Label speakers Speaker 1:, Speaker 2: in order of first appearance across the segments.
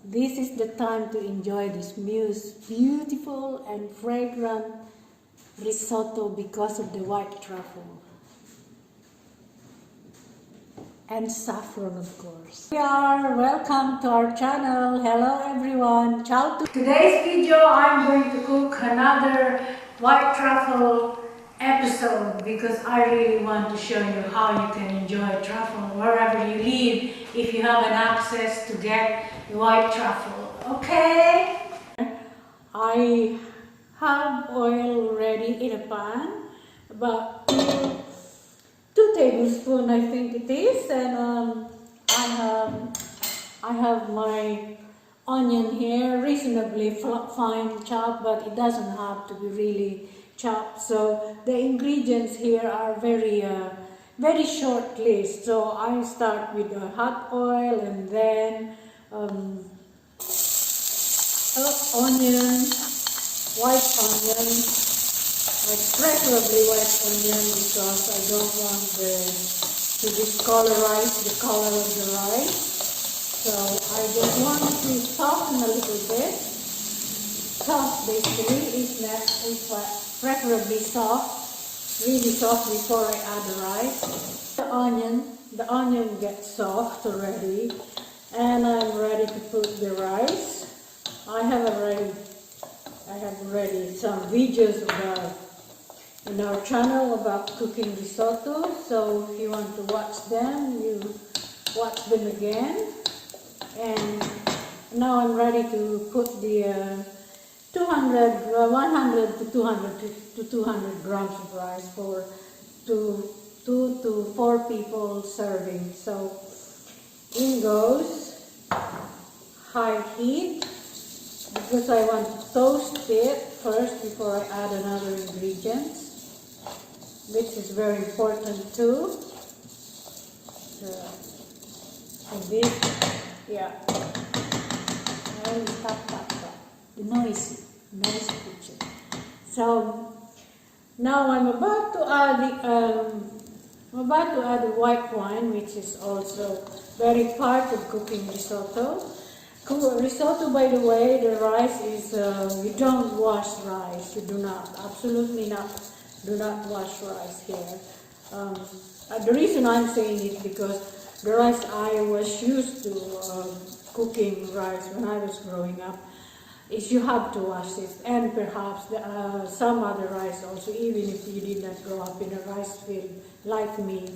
Speaker 1: This is the time to enjoy this beautiful and fragrant risotto because of the white truffle. And saffron, of course. Welcome to our channel. Hello everyone. Ciao. Today's video I'm going to cook another white truffle episode because I really want to show you how you can enjoy truffle wherever you live if you have an access to get the white truffle. Okay? I have oil ready in a pan, about 2 tablespoons I think it is, and I have my onion here, reasonably fine chopped, but it doesn't have to be really chopped. So the ingredients here are very short list. So I start with the hot oil and then onion, white onion, like preferably white onion because I don't want to discolorize the color of the rice. So I just want to soften a little bit. Soft basically, is preferably soft, really soft before I add the rice. The onion gets soft already, and I'm ready to put the rice. I have already some videos in our channel about cooking risotto, so if you want to watch them, you watch them again. And now I'm ready to put the 100 to 200 grams of rice for 2 to 4 people serving. So in goes high heat because I want to toast it first before I add another ingredients, which is very important too. And this, yeah. And tap. The noisy kitchen. So now I'm about to add the white wine, which is also very part of cooking risotto. Risotto, by the way, the rice is you don't wash rice. You do not, absolutely not. Do not wash rice here. The reason I'm saying it because the rice I was used to cooking rice when I was growing up is you have to wash it, and perhaps some other rice also, even if you did not grow up in a rice field like me,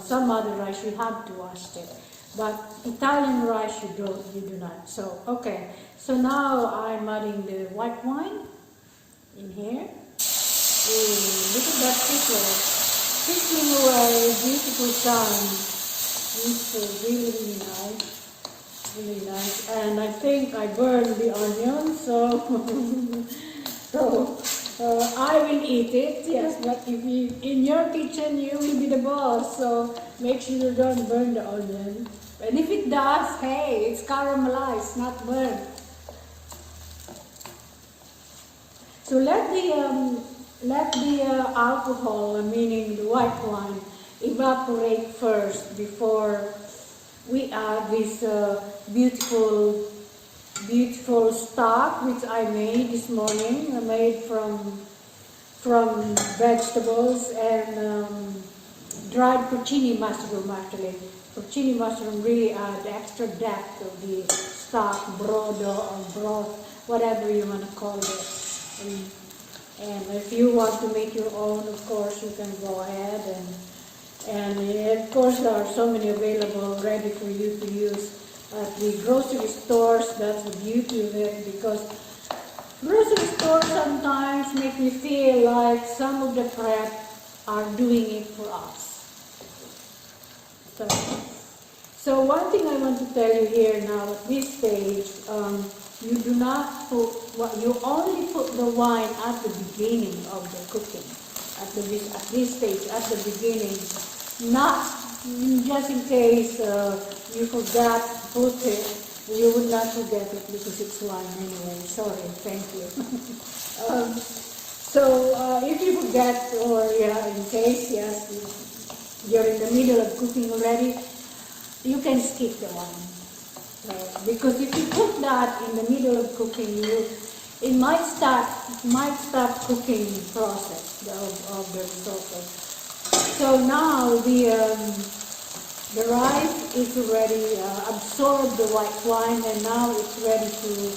Speaker 1: some other rice you have to wash it. But Italian rice you do not. So okay, so now I'm adding the white wine in here. Look at that trickling away, beautiful sound. It's really nice. And I think I burned the onion, so I will eat it. Yes, but if you in your kitchen, you will be the boss. So make sure you don't burn the onion. And if it does, hey, it's caramelized, not burnt. So let the alcohol, meaning the white wine, evaporate first before we add this beautiful stock which I made this morning. I made from vegetables and dried porcini mushroom actually. Porcini mushroom really add extra depth of the stock, brodo or broth, whatever you want to call it. And if you want to make your own, of course, you can go ahead and of course there are so many available ready for you to use at the grocery stores. That's the beauty of it, because grocery stores sometimes make me feel like some of the prep are doing it for us. So one thing I want to tell you here now at this stage, you do not put, you only put the wine at the beginning of the cooking, at this stage, at the beginning, not just in case you forgot to put it. You would not forget it because it's wine anyway. Sorry, thank you. If you forget, or in case, yes, you're in the middle of cooking already, you can skip the wine. Because if you put that in the middle of cooking, it might start cooking process of the risotto. So now the rice is already absorbed the white wine, and now it's ready to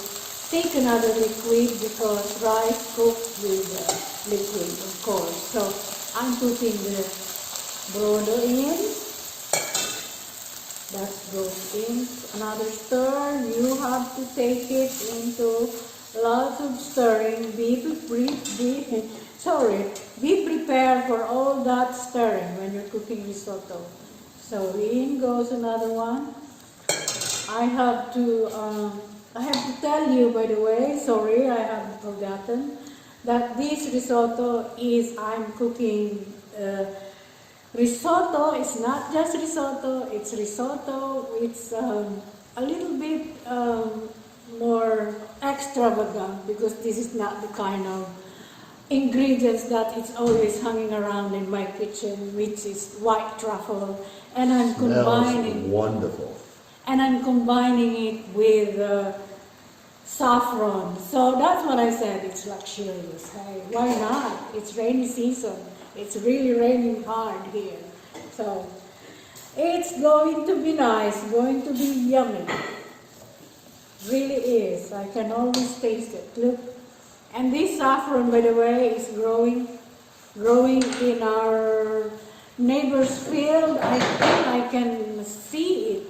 Speaker 1: take another liquid, because rice cooks with liquid, of course. So I'm putting the brodo in. That goes in. Another stir. You have to take it into lots of stirring. Be prepared for all that stirring when you're cooking risotto. So in goes another one. I have to tell you, by the way, sorry, I have forgotten, that this risotto is, I'm cooking risotto. It's not just risotto, it's risotto. It's a little bit more extravagant, because this is not the kind of ingredients that it's always hanging around in my kitchen, which is white truffle, and I'm combining
Speaker 2: wonderful.
Speaker 1: And I'm combining it with saffron. So that's what I said, it's luxurious. Hey, why not? It's rainy season. It's really raining hard here. So it's going to be nice, going to be yummy. Really is. I can always taste it. Look. And this saffron, by the way, is growing in our neighbor's field. I think I can see it.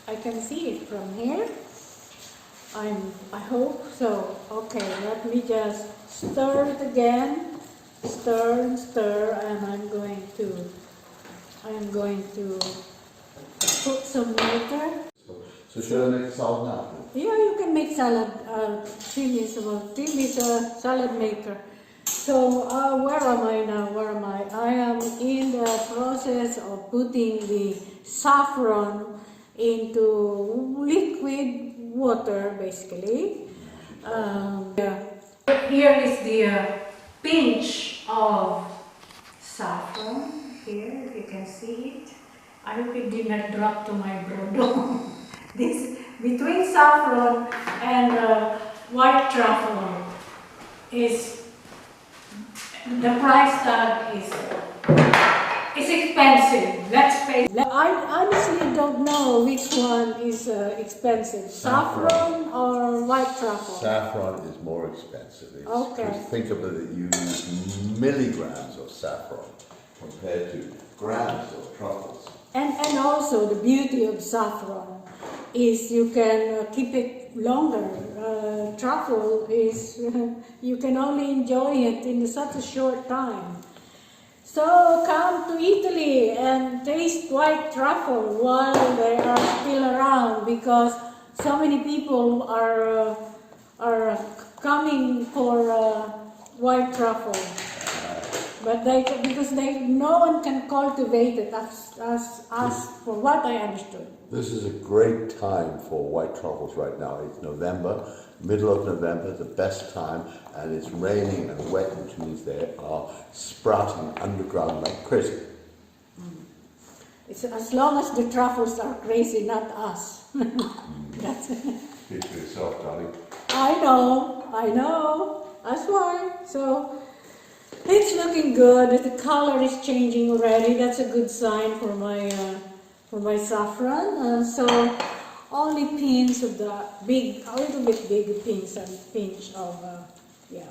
Speaker 1: I can see it from here. I hope so. Okay, let me just stir it again. Stir and stir, and I'm going to put some water.
Speaker 2: So should I make salad now?
Speaker 1: Yeah, you can make salad. Tim is a salad maker. So where am I now? Where am I? I am in the process of putting the saffron into liquid water, basically. Here is the pinch of saffron. Here, if you can see it. I hope it did not drop to my brodo. This between saffron and white truffle is the price tag is expensive. Let's face it. I honestly don't know which one is expensive, saffron or white truffle.
Speaker 2: Saffron is more expensive.
Speaker 1: Okay.
Speaker 2: Just think of it that you use milligrams of saffron compared to grams of truffles.
Speaker 1: And also the beauty of saffron is you can keep it longer. Truffle is, you can only enjoy it in such a short time. So come to Italy and taste white truffle while they are still around, because so many people are coming for white truffle. But because no one can cultivate it as for what I understood.
Speaker 2: This is a great time for white truffles right now. It's November, middle of November, the best time, and it's raining and wet, which means they are sprouting underground like crazy.
Speaker 1: It's as long as the truffles are crazy, not us. That's
Speaker 2: Speak for yourself, darling.
Speaker 1: I know. That's why. So it's looking good. The color is changing already. That's a good sign for my saffron. So only pins of the big, a little bit big pins and pinch of yeah.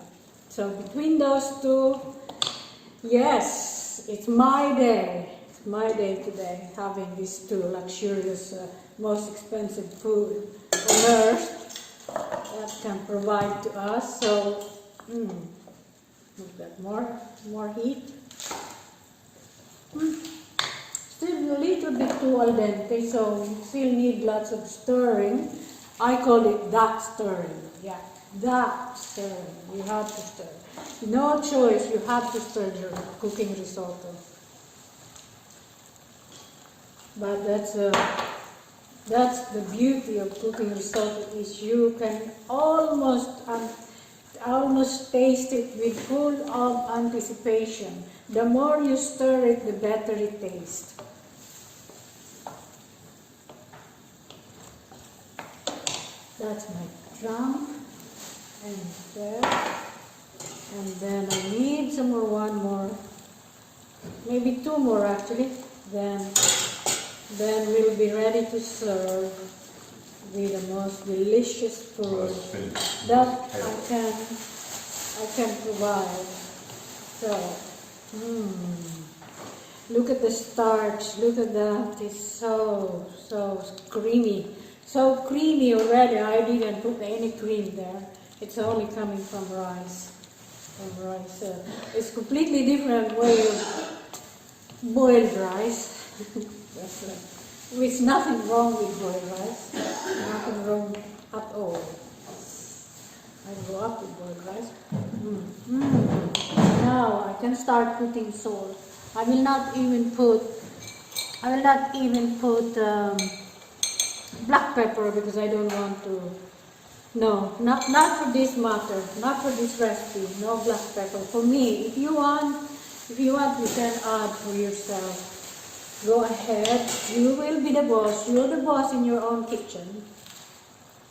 Speaker 1: So between those two, yes, it's my day. It's my day today, having these two luxurious, most expensive food on earth that can provide to us. So, we've got more heat. Still a little bit too al dente, so you still need lots of stirring. I call it that stirring. Yeah, that stirring. You have to stir. No choice. You have to stir your cooking risotto. But that's the beauty of cooking risotto, is you can almost taste it with full of anticipation. The more you stir it, the better it tastes. That's my drum. And there. And then I need some more, one more. Maybe two more actually. Then we'll be ready to serve with the most delicious food that I can provide. So, look at the starch. Look at that. It's so creamy. So creamy already. I didn't put any cream there. It's only coming from rice. It's completely different way of boiled rice. There's nothing wrong with boiled rice. Nothing wrong at all. I go up with boiled rice. Now I can start putting salt. I will not even put black pepper because I don't want to. No, not for this matter, not for this recipe. No black pepper. For me, if you want, you can add for yourself. Go ahead. You will be the boss. You're the boss in your own kitchen.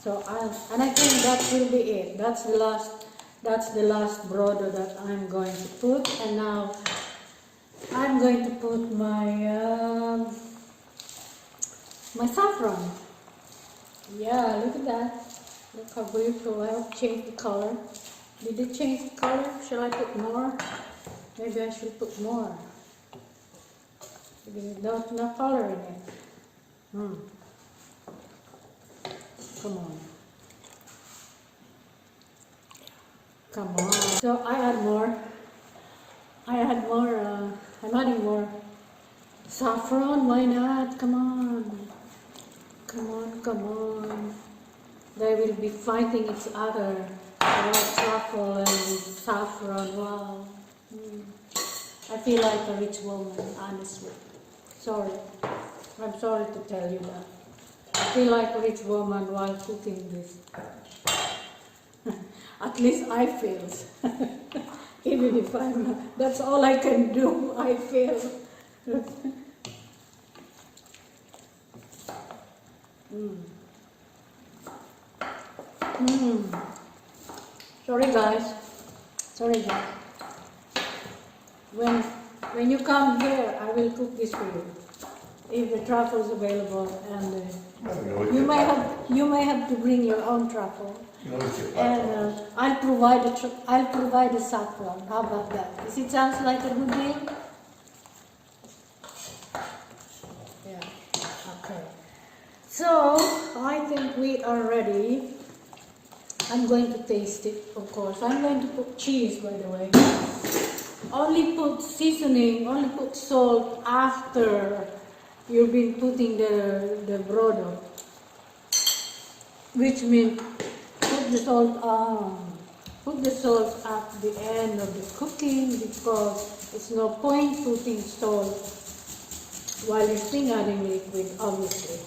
Speaker 1: So I think that will be it. That's the last brodo that I'm going to put. And now I'm going to put my my saffron. Yeah, look at that. Look how beautiful. I'll change the color. Did it change the color? Shall I put more? Maybe I should put more. Because there's no color in it. Come on. Come on. So I add more. I'm adding more saffron. Why not? Come on. Come on. They will be fighting each other about truffle and saffron. Wow. I feel like a rich woman, honestly. Sorry. I'm sorry to tell you that. I feel like a rich woman while cooking this. At least I feel. Even if I'm not. That's all I can do. I feel. Sorry guys. When you come here, I will cook this for you. If the truffle is available, and you may have to bring your own truffle. And I'll provide a saffron. How about that? Does it sound like a good deal? Yeah. Okay. So I think we are ready. I'm going to taste it, of course. I'm going to put cheese, by the way. Only put seasoning, only put salt after you've been putting the brodo. Which means put the salt on. Put the salt at the end of the cooking because it's no point putting salt while you're still adding liquid, obviously.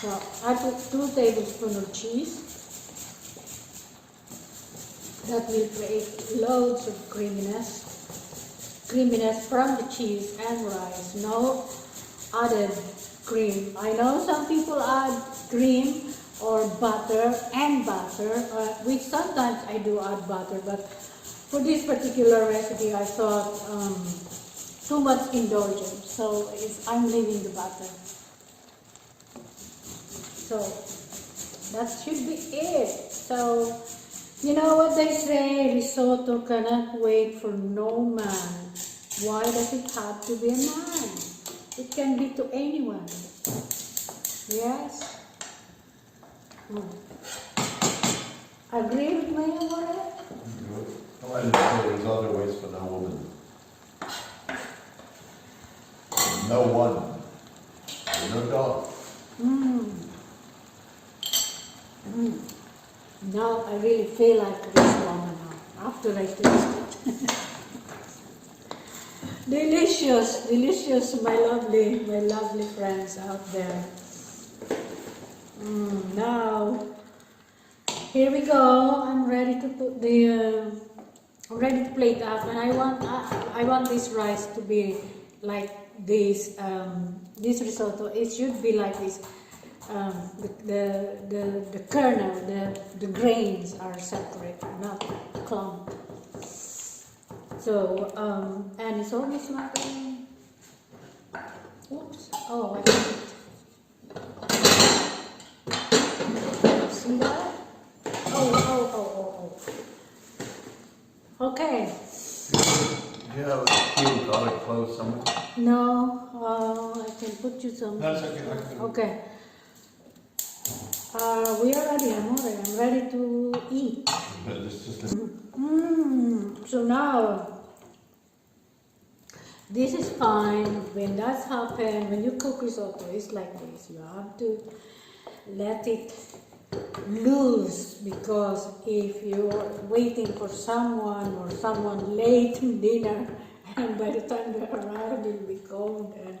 Speaker 1: So I put 2 tablespoons of cheese. That will create loads of creaminess from the cheese and rice. No added cream. I know some people add cream or butter, which sometimes I do add butter, but for this particular recipe I thought too much indulgence, so I'm leaving the butter. So that should be it. So you know what they say, risotto cannot wait for no man. Why does it have to be a man? It can be to anyone. Yes? Agree with me about it?
Speaker 2: I didn't say there's other ways for no woman. No one. No dog.
Speaker 1: Now I really feel like a rich woman now, after I taste it. Delicious, my lovely friends out there. Now, here we go. I'm ready to put I'm ready to plate up, and I want this rice to be like this. This risotto, it should be like this. the kernel, the grains are separate, not clumped. So, and it's almost like, oops, oh, I see that? Oh. Okay.
Speaker 2: Do you have a cute garlic clove somewhere?
Speaker 1: No, I can put you some.
Speaker 2: That's okay.
Speaker 1: Okay. We are ready, amore. I'm ready to eat. So now, this is fine. When that's happened, when you cook risotto, it's like this. You have to let it loose, because if you're waiting for someone or someone late in dinner, and by the time they arrive, it'll be cold and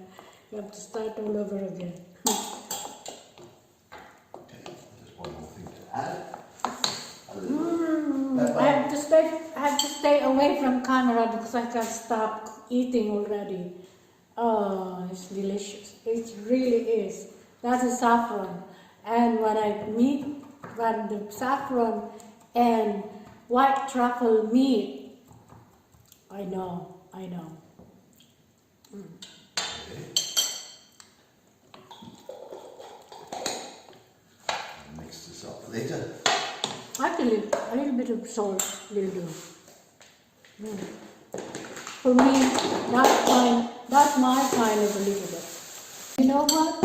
Speaker 1: you have to start all over again.
Speaker 2: Just one more thing to add.
Speaker 1: I have to stay away from camera because I can't stop eating already. Oh, it's delicious. It really is. That's a saffron. And when the saffron and white truffle meet, I know.
Speaker 2: Mix this up later.
Speaker 1: Actually, a little bit of salt will do. For me, that's my kind of a little bit. You know what?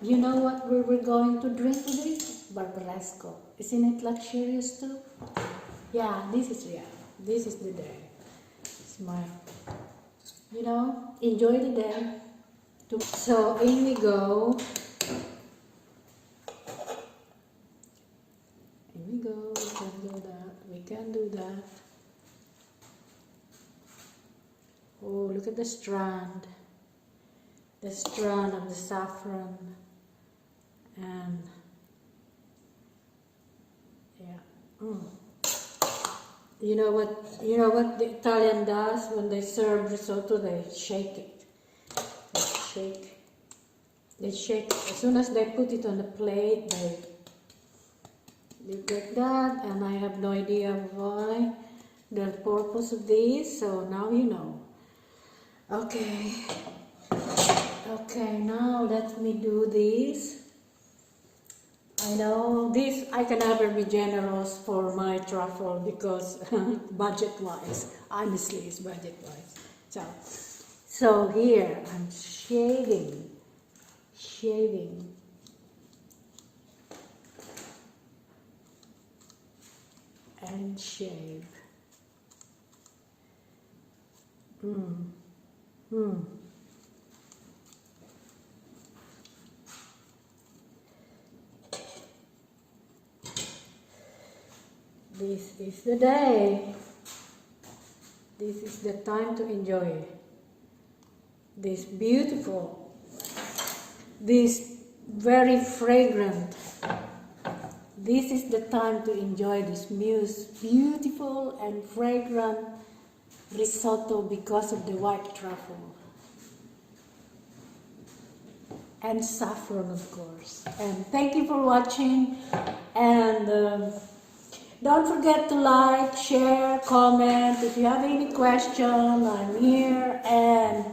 Speaker 1: You know what we're going to drink with this? Barbaresco. Isn't it luxurious too? Yeah, this is real. This is the day. It's my, enjoy the day. So in we go. We can do that. Oh, look at the strand. The strand of the saffron. And yeah. You know what the Italian does when they serve risotto? They shake it. They shake. As soon as they put it on the plate, they like that, and I have no idea why, the purpose of this, so now you know. Okay, now let me do this. I know this, I can never be generous for my truffle because budget-wise, honestly it's budget-wise. So here, I'm shaving. And shave. This is the day. This is the time to enjoy this beautiful, this very fragrant. This is the time to enjoy this beautiful and fragrant risotto because of the white truffle. And saffron, of course. And thank you for watching. And don't forget to like, share, comment. If you have any question, I'm here. And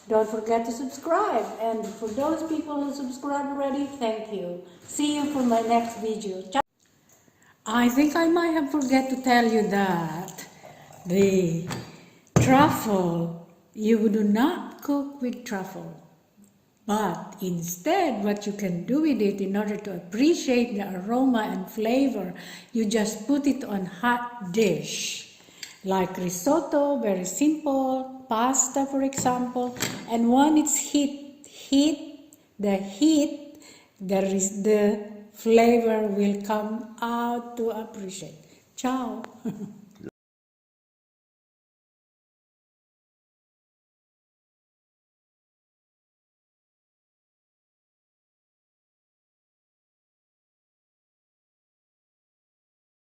Speaker 1: don't forget to subscribe. And for those people who subscribed already, thank you. See you for my next video. I think I might have forget to tell you that the truffle, you do not cook with truffle. But instead, what you can do with it in order to appreciate the aroma and flavor, you just put it on hot dish. Like risotto, very simple, pasta for example, and when it's the flavor will come out to appreciate. Ciao!